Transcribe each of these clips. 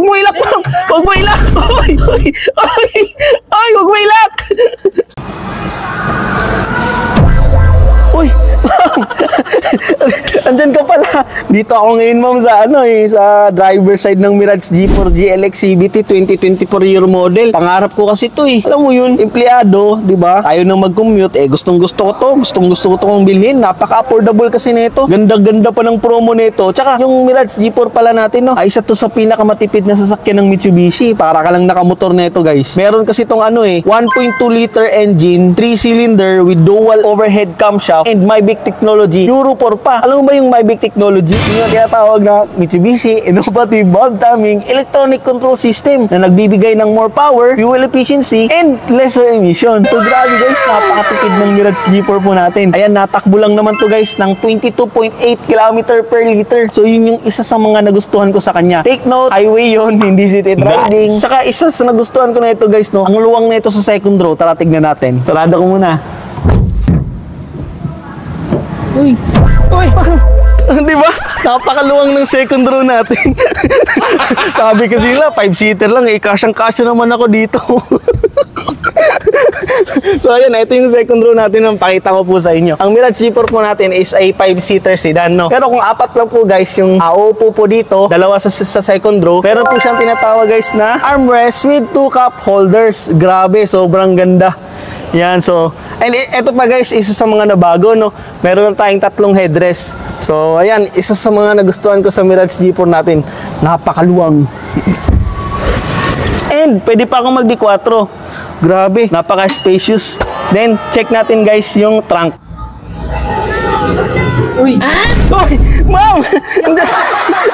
mo ilak, ma'am! Huwag mo ilak! Ay! Ay! Ay! Ay! Huwag mo ilak! Uy! Ma'am! Andyan ka pala. Dito ako ngayon, ma'am, sa sa driver side ng Mirage G4 GLX CVT 2024 year model. Pangarap ko kasi to eh. Alam mo yun, empleyado, di ba? Ayaw nang mag-commute. Gustong-gusto ko to. Gustong-gusto ko to kong bilhin. Napaka-affordable kasi nito. Ganda-ganda pa ng promo nito. Tsaka, yung Mirage G4 pala natin, no? Ay, isa to sa pinakamatipid na sasakyan ng Mitsubishi. Para ka lang nakamotor nito, guys. Meron kasi tong 1.2 liter engine, 3-cylinder with dual overhead camshaft and Myvic technology. Euro 4 pa. Alam mo ba yung Myvic technology? Yung tinatawag na Mitsubishi Innovative Valve Timing Electronic Control System na nagbibigay ng more power, fuel efficiency, and lesser emission. So grabe guys, napakatipid ng Mirage G4 po natin. Ayan, natakbo lang naman to guys ng 22.8 km per liter. So yun yung isa sa mga nagustuhan ko sa kanya. Take note, highway yun, hindi city driving. Saka isa sa nagustuhan ko na ito guys, no, ang luwang na ito sa second row. Tara, tignan natin. Sarado ko muna. Uy! Uy! Di ba? Napakaluwang ng second row natin. Sabi kasi nila, 5-seater lang. Kasyang-kasya naman ako dito. So ayan, ito yung second row natin. Pakita ko po sa inyo. Ang Mirage G4 po natin is a 5-seater sedan, no? Pero kung 4 lang po guys, yung aupo po dito, dalawa sa second row. Pero po siyang tinatawag guys na armrest with 2 cup holders. Grabe, sobrang ganda. Yan, so, and ito pa guys, isa sa mga nabago, no? Meron na tayong 3 headrest. So, ayan, isa sa mga nagustuhan ko sa Mirage G4 natin. Napakaluwang. And, pwede pa akong mag-D4. Grabe, napaka-spacious. Then, check natin guys yung trunk. Uy! Uy! Ma'am!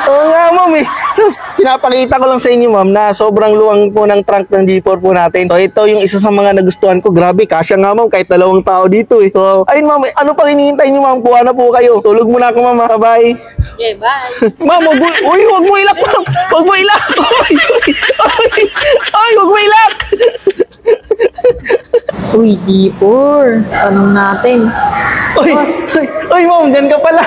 Oo nga, ma'am eh. So, pinapakita ko lang sa inyo, ma'am, na sobrang luwang po ng trunk ng G4 po natin. So, ito yung isa sa mga nagustuhan ko. Grabe, kasya nga, ma'am, kahit 2 tao dito eh. So, ayun, ma'am, ano pang hinihintay nyo, ma'am? Kuha na po kayo. Tulog muna ako, ma'am. Bye-bye. Okay, bye. Ma'am, huwag mo ilak, ma'am. Huwag mo ilak. Uy! Uy! Uy! Huwag mo ilak. Uy, G4. Tanong natin. Uy, ma'am, dyan ka pala.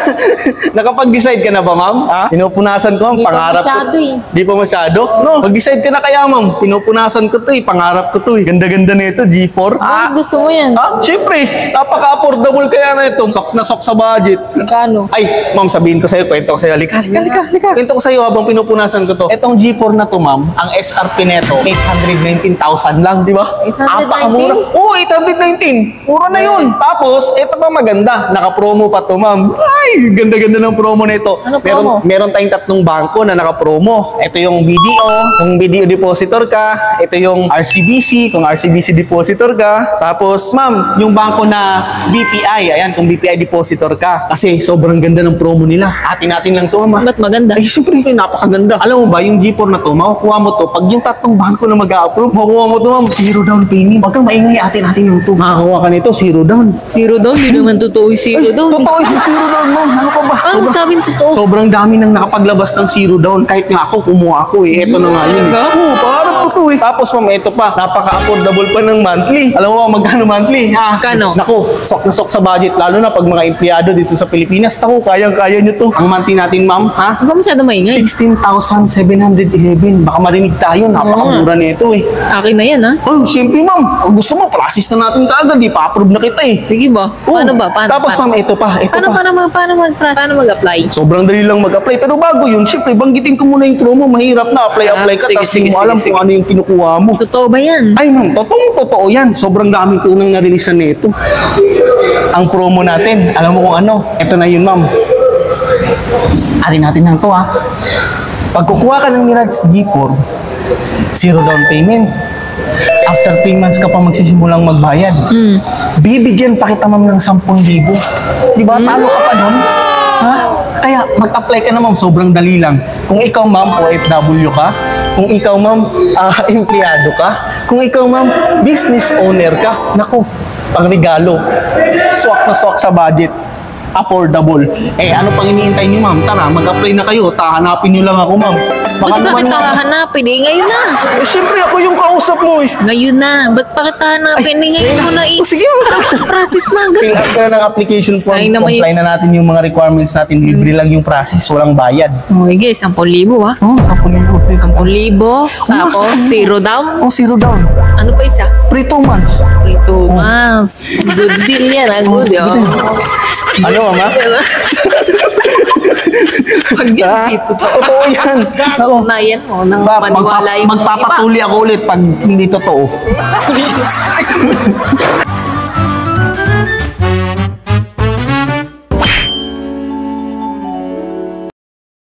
Nakapag-decide ka na ba, ma'am? Ha? Pinupunasan ko ang pangarap ko. Masyado eh. Di pa masyado? No, mag-decide ka na kaya, ma'am. Pinupunasan ko to eh. Pangarap ko to eh. Ganda-ganda nito, G4. Bakit gusto mo yan? Ah, syempre. Napaka-affordable kaya na ito. Soks na soks sa budget. Magkano? Ay, ma'am, sabihin ko sa'yo. Kwento ko sa'yo. Halika. Kwento ko sa'yo habang pinupunasan ko to. Etong G4 na to, ma'am, ang SRP neto, 819,000 lang, di ba? 819? Oo, 819. Mura na yun. Tapos, ito pa maganda. Naka-promo pa to, ma'am. Ay, ganda-ganda ng promo nito. Ano promo? Meron tayong 3 bangko na naka-promo. Ito yung BDO, kung BDO depositor ka. Ito yung RCBC, kung RCBC depositor ka. Tapos, ma'am, yung bangko na BPI. Ayan, kung BPI depositor ka. Kasi sobrang ganda ng promo nila. Atin natin lang to, ma'am. Ba't maganda? Ay, syempre, napakaganda. Alam mo ba, yung G4 na to, makukuha mo to. Pag yung 3 bangko na mag-a-approve, makukuha mo to, ma'am. 0 down payment. Huwag kang maingay, atin lang to. Makakuha ka nito, 0 down. 0 down? Hindi naman totoo yung 0 down. Totoo yung 0 down, ma'am. Ano ka ba? Ano sabing totoo? Sobrang dami nang nakapaglabas ng 0 down. Kahit nga ako, kumuha ako eh. Ito na nga yun. Oo, parang ko to eh. Tapos ma'am, ito pa. Napaka-affordable pa ng monthly. Alam mo ba magkano monthly? Kano? Naku, sok na sok sa budget. Lalo na pag mga empleyado dito sa Pilipinas. Naku, kayang-kaya nyo to. Ang monthly natin, ma'am, ha? Huwag ka masyado maingay. 16,711. Baka marinig tayo. Napakamura nito eh. Akin na yan, ha? Oh, siyempre ma'am. Kung gusto mo, process na natin kaagad. Di pa-approve na kita eh. Sige ba? Paano ba? Tapos ma'am, ito pa. Paano mag-apply? Sobrang dali lang mag-apply. Pero bago yun, syempre, banggitin ko muna yung promo. Mahirap na. Apply ka. Tapos hindi mo alam kung ano yung kinukuha mo. Totoo ba yan? Ay ma'am, totoo yan. Sobrang dami ko nang narilisan nito. Ang promo natin, alam mo kung ano? Ito na yun, ma'am. Atin natin lang to, ha. Pag kukuha ka ng Mirage G4, 0 down payment. After 3 months ka pa magsisimulang magbayad. Bibigyan pa kita, ma'am, ng 10,000. Di ba? Talo ka pa nun? Ha? Kaya mag-apply ka na, ma'am. Sobrang dali lang. Kung ikaw, ma'am, OFW ka, kung ikaw, ma'am, empleyado ka, kung ikaw, ma'am, business owner ka, naku, pangregalo. Swak na swak sa budget. Affordable. Eh, ano pang iniintay niyo, ma'am? Tara, mag-apply na kayo. Tahanapin niyo lang ako, ma'am. Baka Bakit naman kita hahanapin? Eh, ngayon na. Eh, syempre ako yung kausap mo eh. Ngayon na. Ba't pa kita hanapin? Eh, ngayon mo na eh. Sige, Process na agad. fill up ka na ng application form. Sign na may- Comply na natin yung mga requirements natin. Libre lang yung process. Walang bayad. Oh, sige, 10,000 ah. Oh, 10,000. 10,000. Tapos, zero down. Oh, zero down. Ano pa isa? Pre 2 months. Prito mas. Good deal yan, ah. Good, oh. Ano, mama? Pag yan, dito to. Totoo yan. Ako. Unayan mo nang maniwala yung Magpapatuli ako ulit pag hindi totoo.